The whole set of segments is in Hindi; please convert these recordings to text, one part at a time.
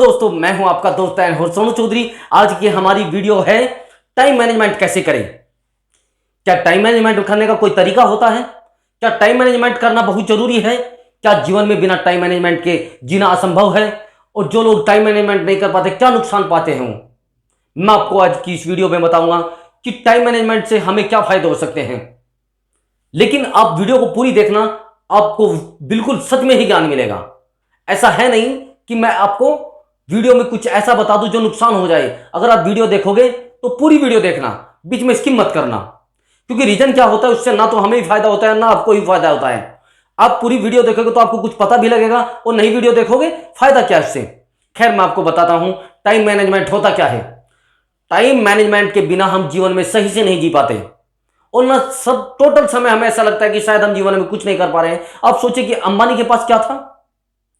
दोस्तों, मैं हूं आपका दोस्त एंड सोनू चौधरी। आज की हमारी वीडियो है टाइम मैनेजमेंट कैसे करें। क्या टाइम मैनेजमेंट करने का कोई तरीका होता है? क्या टाइम मैनेजमेंट करना बहुत जरूरी है? क्या जीवन में बिना टाइम मैनेजमेंट के जीना असंभव है? और जो लोग टाइम मैनेजमेंट नहीं कर पाते क्या नुकसान पाते हैं मैं आपको आज की इस वीडियो में बताऊंगा कि टाइम मैनेजमेंट से हमें क्या फायदे हो सकते हैं। लेकिन आप वीडियो को पूरी देखना, आपको बिल्कुल सच में ही ज्ञान मिलेगा। ऐसा है नहीं कि मैं आपको वीडियो में कुछ ऐसा बता दूं जो नुकसान हो जाए। अगर आप वीडियो देखोगे तो पूरी वीडियो देखना, बीच में स्किप मत करना, क्योंकि रीजन क्या होता है उससे ना तो हमें भी फायदा होता है ना आपको भी फायदा होता है। आप पूरी वीडियो देखोगे तो आपको कुछ पता भी लगेगा, और नहीं वीडियो देखोगे फायदा क्या इससे। खैर, मैं आपको बताता हूं टाइम मैनेजमेंट होता क्या है। टाइम मैनेजमेंट के बिना हम जीवन में सही से नहीं जी पाते, और ना सब टोटल समय हमें ऐसा लगता है कि शायद हम जीवन में कुछ नहीं कर पा रहे हैं। आप सोचिए कि अंबानी के पास क्या था?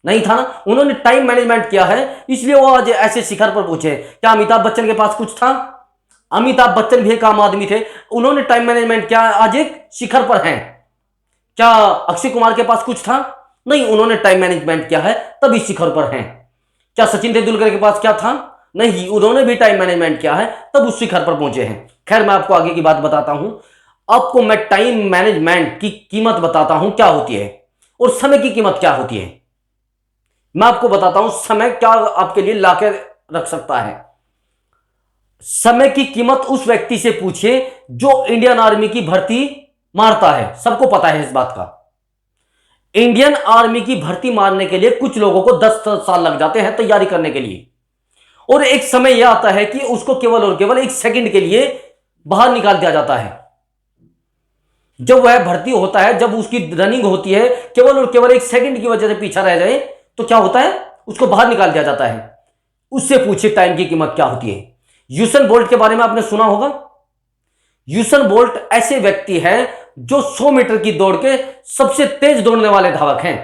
नहीं था ना। उन्होंने टाइम मैनेजमेंट किया है, इसलिए वो आज ऐसे शिखर पर पहुंचे। क्या अमिताभ बच्चन के पास कुछ था? अमिताभ बच्चन भी एक आम आदमी थे, उन्होंने टाइम मैनेजमेंट किया, आज एक शिखर पर हैं। क्या अक्षय कुमार के पास कुछ था? नहीं, उन्होंने टाइम मैनेजमेंट किया है तब इस शिखर पर हैं। क्या सचिन तेंदुलकर के पास क्या था? नहीं, उन्होंने भी टाइम मैनेजमेंट किया है तब उस शिखर पर पहुंचे हैं। खैर, मैं आपको आगे की बात बताता हूं। आपको मैं टाइम मैनेजमेंट की कीमत बताता हूं क्या होती है, और समय की कीमत क्या होती है। मैं आपको बताता हूं समय क्या आपके लिए लाके रख सकता है। समय की कीमत उस व्यक्ति से पूछिए जो इंडियन आर्मी की भर्ती मारता है। सबको पता है इस बात का। इंडियन आर्मी की भर्ती मारने के लिए कुछ लोगों को 10 साल लग जाते हैं तैयारी करने के लिए, और एक समय यह आता है कि उसको केवल और केवल 1 सेकंड के लिए बाहर निकाल दिया जाता है। जब वह भर्ती होता है, जब उसकी रनिंग होती है, केवल और केवल 1 सेकंड की वजह से पीछा रह जाए तो क्या होता है? उसको बाहर निकाल दिया जाता है। उससे पूछिए टाइम की कीमत क्या होती है। यूसेन बोल्ट के बारे में आपने सुना होगा। यूसेन बोल्ट ऐसे व्यक्ति हैं जो 100 मीटर की दौड़ के सबसे तेज दौड़ने वाले धावक हैं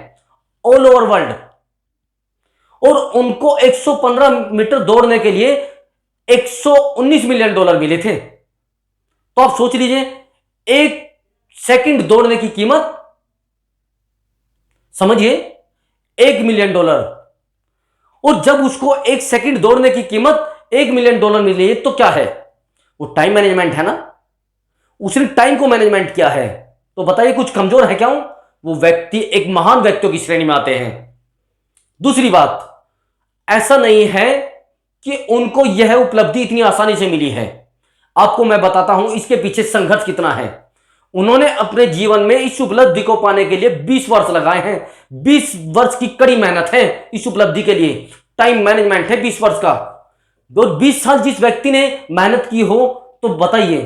ऑल ओवर वर्ल्ड, और उनको 115 मीटर दौड़ने के लिए $119 मिलियन मिले थे। तो आप सोच लीजिए, 1 सेकंड दौड़ने की कीमत समझिए $1 मिलियन। और जब उसको 1 सेकंड दौड़ने की कीमत $1 मिलियन मिली तो क्या है? वो टाइम मैनेजमेंट है ना। उसने टाइम को मैनेजमेंट किया है। तो बताइए, कुछ कमजोर है क्या वो व्यक्ति? एक महान व्यक्तियों की श्रेणी में आते हैं। दूसरी बात, ऐसा नहीं है कि उनको यह उपलब्धि इतनी आसानी से मिली है। आपको मैं बताता हूं इसके पीछे संघर्ष कितना है। उन्होंने अपने जीवन में इस उपलब्धि को पाने के लिए 20 वर्ष लगाए हैं। 20 वर्ष की कड़ी मेहनत है इस उपलब्धि के लिए। टाइम मैनेजमेंट है 20 वर्ष का। और 20 साल जिस व्यक्ति ने मेहनत की हो, तो बताइए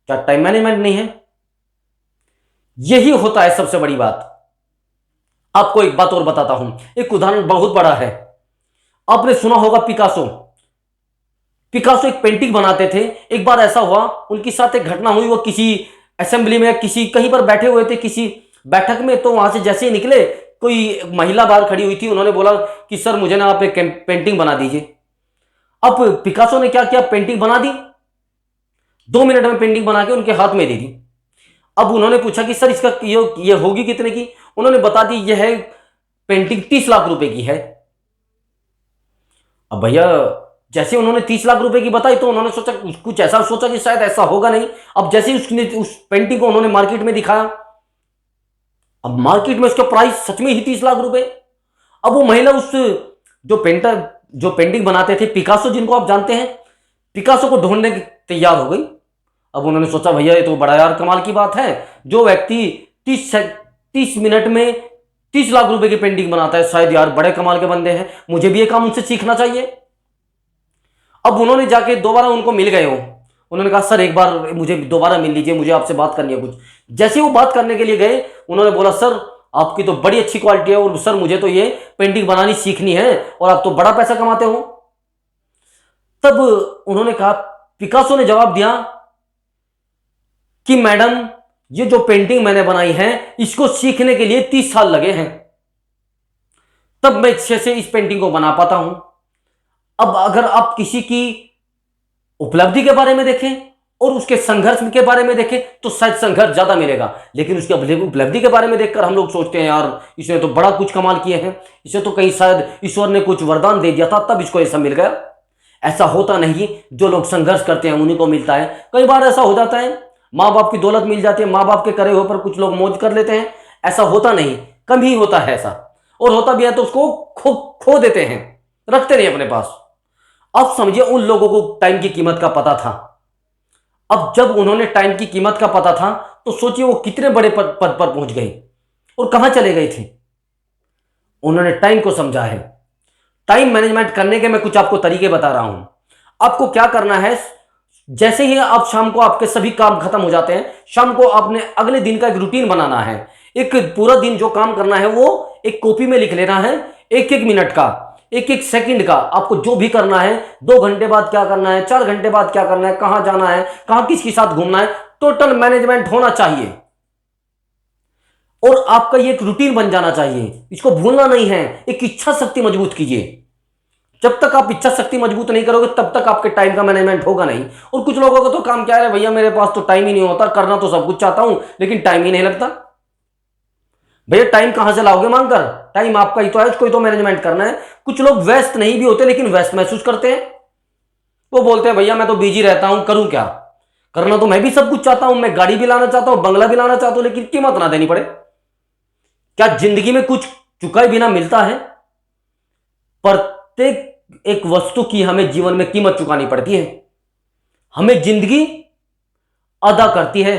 क्या टाइम मैनेजमेंट नहीं है? यही होता है सबसे बड़ी बात। आपको एक बात और बताता हूं, एक उदाहरण बहुत बड़ा है। आपने सुना होगा पिकासो। पिकासो एक पेंटिंग बनाते थे। एक बार ऐसा हुआ, उनके साथ एक घटना हुई। वो किसी असेंबली में, किसी कहीं पर बैठे हुए थे, किसी बैठक में, तो वहां से जैसे ही निकले, कोई महिला बाहर खड़ी हुई थी। उन्होंने बोला कि सर, मुझे ना आप एक पेंटिंग बना दीजिए। अब पिकासो ने क्या किया? पेंटिंग बना दी। 2 मिनट में पेंटिंग बना के उनके हाथ में दे दी। अब उन्होंने पूछा कि सर, इसका ये होगी कितने की? उन्होंने बता दी यह है पेंटिंग 30 लाख रुपए की है। अब भैया, जैसे उन्होंने 30 लाख रुपए की बताई तो उन्होंने सोचा, कुछ ऐसा सोचा कि शायद ऐसा होगा नहीं। अब जैसे ही उसने उस पेंटिंग को उन्होंने मार्केट में दिखाया, अब मार्केट में उसका प्राइस सच में ही 30 लाख रुपए। अब वो महिला, उस जो पेंटिंग बनाते थे, पिकासो जिनको आप जानते हैं, पिकासो को ढूंढने की तैयार हो गई। अब उन्होंने सोचा, भैया ये तो बड़ा यार कमाल की बात है। जो व्यक्ति 30 मिनट में 30 लाख रुपए की पेंटिंग बनाता है, शायद यार बड़े कमाल के बंदे हैं, मुझे भी ये काम उनसे सीखना चाहिए। अब उन्होंने जाके दोबारा उनको मिल गए हो। उन्होंने कहा, सर एक बार मुझे दोबारा मिल लीजिए, मुझे आपसे बात करनी है कुछ। जैसे वो बात करने के लिए गए, उन्होंने बोला, सर आपकी तो बड़ी अच्छी क्वालिटी है, और सर मुझे तो ये पेंटिंग बनानी सीखनी है, और आप तो बड़ा पैसा कमाते हो। तब उन्होंने कहा, पिकासो ने जवाब दिया कि मैडम, ये जो पेंटिंग मैंने बनाई है, इसको सीखने के लिए 30 साल लगे हैं, तब मैं अच्छे से इस पेंटिंग को बना पाता हूं। अब अगर आप किसी की उपलब्धि के बारे में देखें, और उसके संघर्ष के बारे में देखें तो शायद संघर्ष ज्यादा मिलेगा, लेकिन उसकी उपलब्धि के बारे में देखकर हम लोग सोचते हैं यार इसने तो बड़ा कुछ कमाल किए हैं, इसे तो कहीं शायद ईश्वर ने कुछ वरदान दे दिया था तब इसको ऐसा मिल गया। ऐसा होता नहीं। जो लोग संघर्ष करते हैं उन्हीं को मिलता है। कई बार ऐसा हो जाता है, माँ बाप की दौलत मिल जाती है, माँ बाप के करे हुए पर कुछ लोग मौज कर लेते हैं। ऐसा होता नहीं, कम ही होता है ऐसा, और होता भी है तो उसको खो देते हैं, रखते नहीं अपने पास। अब समझिए उन लोगों को टाइम की कीमत का पता था। अब जब उन्होंने टाइम की कीमत का पता था तो सोचिए वो कितने बड़े पद पर पहुंच गए और कहां चले गए थे। उन्होंने टाइम को समझा है। टाइम मैनेजमेंट करने के मैं कुछ आपको तरीके बता रहा हूं। आपको क्या करना है, जैसे ही आप शाम को आपके सभी काम खत्म हो जाते हैं, शाम को आपने अगले दिन का एक रूटीन बनाना है। एक पूरा दिन जो काम करना है वो एक कॉपी में लिख लेना है। एक एक मिनट का, एक एक सेकंड का आपको जो भी करना है, 2 घंटे बाद क्या करना है, 4 घंटे बाद क्या करना है, कहां जाना है, कहां किसके साथ घूमना है, टोटल मैनेजमेंट होना चाहिए। और आपका ये एक रूटीन बन जाना चाहिए, इसको भूलना नहीं है। एक इच्छा शक्ति मजबूत कीजिए। जब तक आप इच्छा शक्ति मजबूत नहीं करोगे तब तक आपके टाइम का मैनेजमेंट होगा नहीं। और कुछ लोगों का तो काम क्या है, भैया मेरे पास तो टाइम ही नहीं होता, करना तो सब कुछ चाहता हूं लेकिन टाइम ही नहीं लगता। भैया टाइम कहां से लाओगे मांगकर? टाइम आपका ही तो है, उसको ही तो मैनेजमेंट करना है। कुछ लोग व्यस्त नहीं भी होते लेकिन व्यस्त महसूस करते हैं। वो बोलते हैं भैया मैं तो बिजी रहता हूं, करूं क्या? करना तो मैं भी सब कुछ चाहता हूं, मैं गाड़ी भी लाना चाहता हूं, बंगला भी लाना चाहता हूं, लेकिन कीमत ना देनी पड़े। क्या जिंदगी में कुछ चुकाए बिना मिलता है? प्रत्येक एक वस्तु की हमें जीवन में कीमत चुकानी पड़ती है। हमें जिंदगी अदा करती है,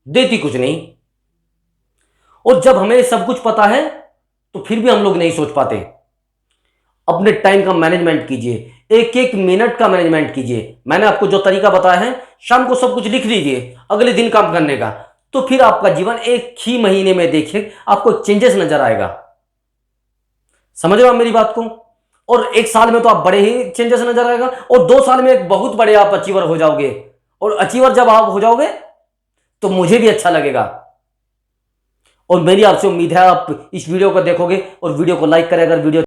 देती कुछ नहीं। और जब हमें सब कुछ पता है तो फिर भी हम लोग नहीं सोच पाते। अपने टाइम का मैनेजमेंट कीजिए, एक एक मिनट का मैनेजमेंट कीजिए। मैंने आपको जो तरीका बताया है, शाम को सब कुछ लिख लीजिए अगले दिन काम करने का, तो फिर आपका जीवन एक ही महीने में देखिए आपको चेंजेस नजर आएगा। समझ रहे हो आप मेरी बात को? और 1 साल में तो आप बड़े ही चेंजेस नजर आएगा, और 2 साल में एक बहुत बड़े आप अचीवर हो जाओगे। और अचीवर जब आप हो जाओगे तो मुझे भी अच्छा लगेगा। और मेरी आपसे उम्मीद है आप इस वीडियो को देखोगे और वीडियो को लाइक करें अगर वीडियो